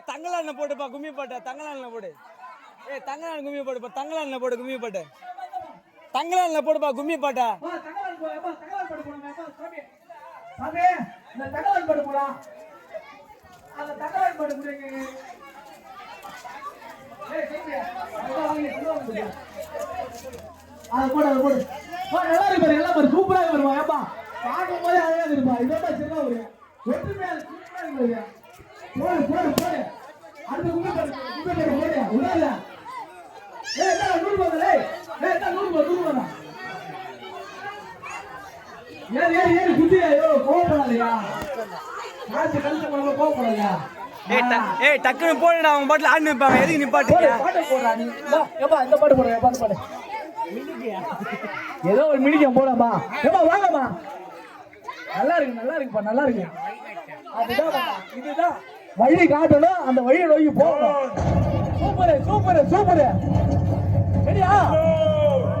தங்கலான போடுப்பா கும்மி பாட்ட தங்கலான போடு. தங்கலான கும்மி போடுப்பா தங்கலான போடு கும்மி பாட்ட தங்கலான போடுப்பா கும்மி பாட்ட சூப்பரா வருவா ஏப்பா பார்க்கும் போதே அழகா இருப்பா. இதோட சின்ன ஒரு ஒற்றுமையா சூப்பரா போடு போடு போடு. அடுத்த கும்பி போடு போடு உடாத. என்ன 100 போதே. என்ன 100 போதா. ஏய் குதியா யோ கோவப்படாதயா. காசு கழுத்து போற கோவப்படாதயா. டக்குனு போடுடா அவங்க பாட்டுல ஆடி நிப்பாங்க. எதுக்கு நிப்பாட்டுங்க? பாட்டு போடுறா நீ. ஏப்பா இந்த பாட்டு போடுறா ஏப்பா இந்த பாட்டு. ஏதோ ஒரு மினிக்கம் போடாமா. ஏப்பா வாங்கம்மா. நல்லா இருக்குப்பா நல்லா இருக்கு. அதுதான் இதுதான் வழி காட்டணும். அந்த வழியை நோக்கி போகணும். சூப்பர் சரியா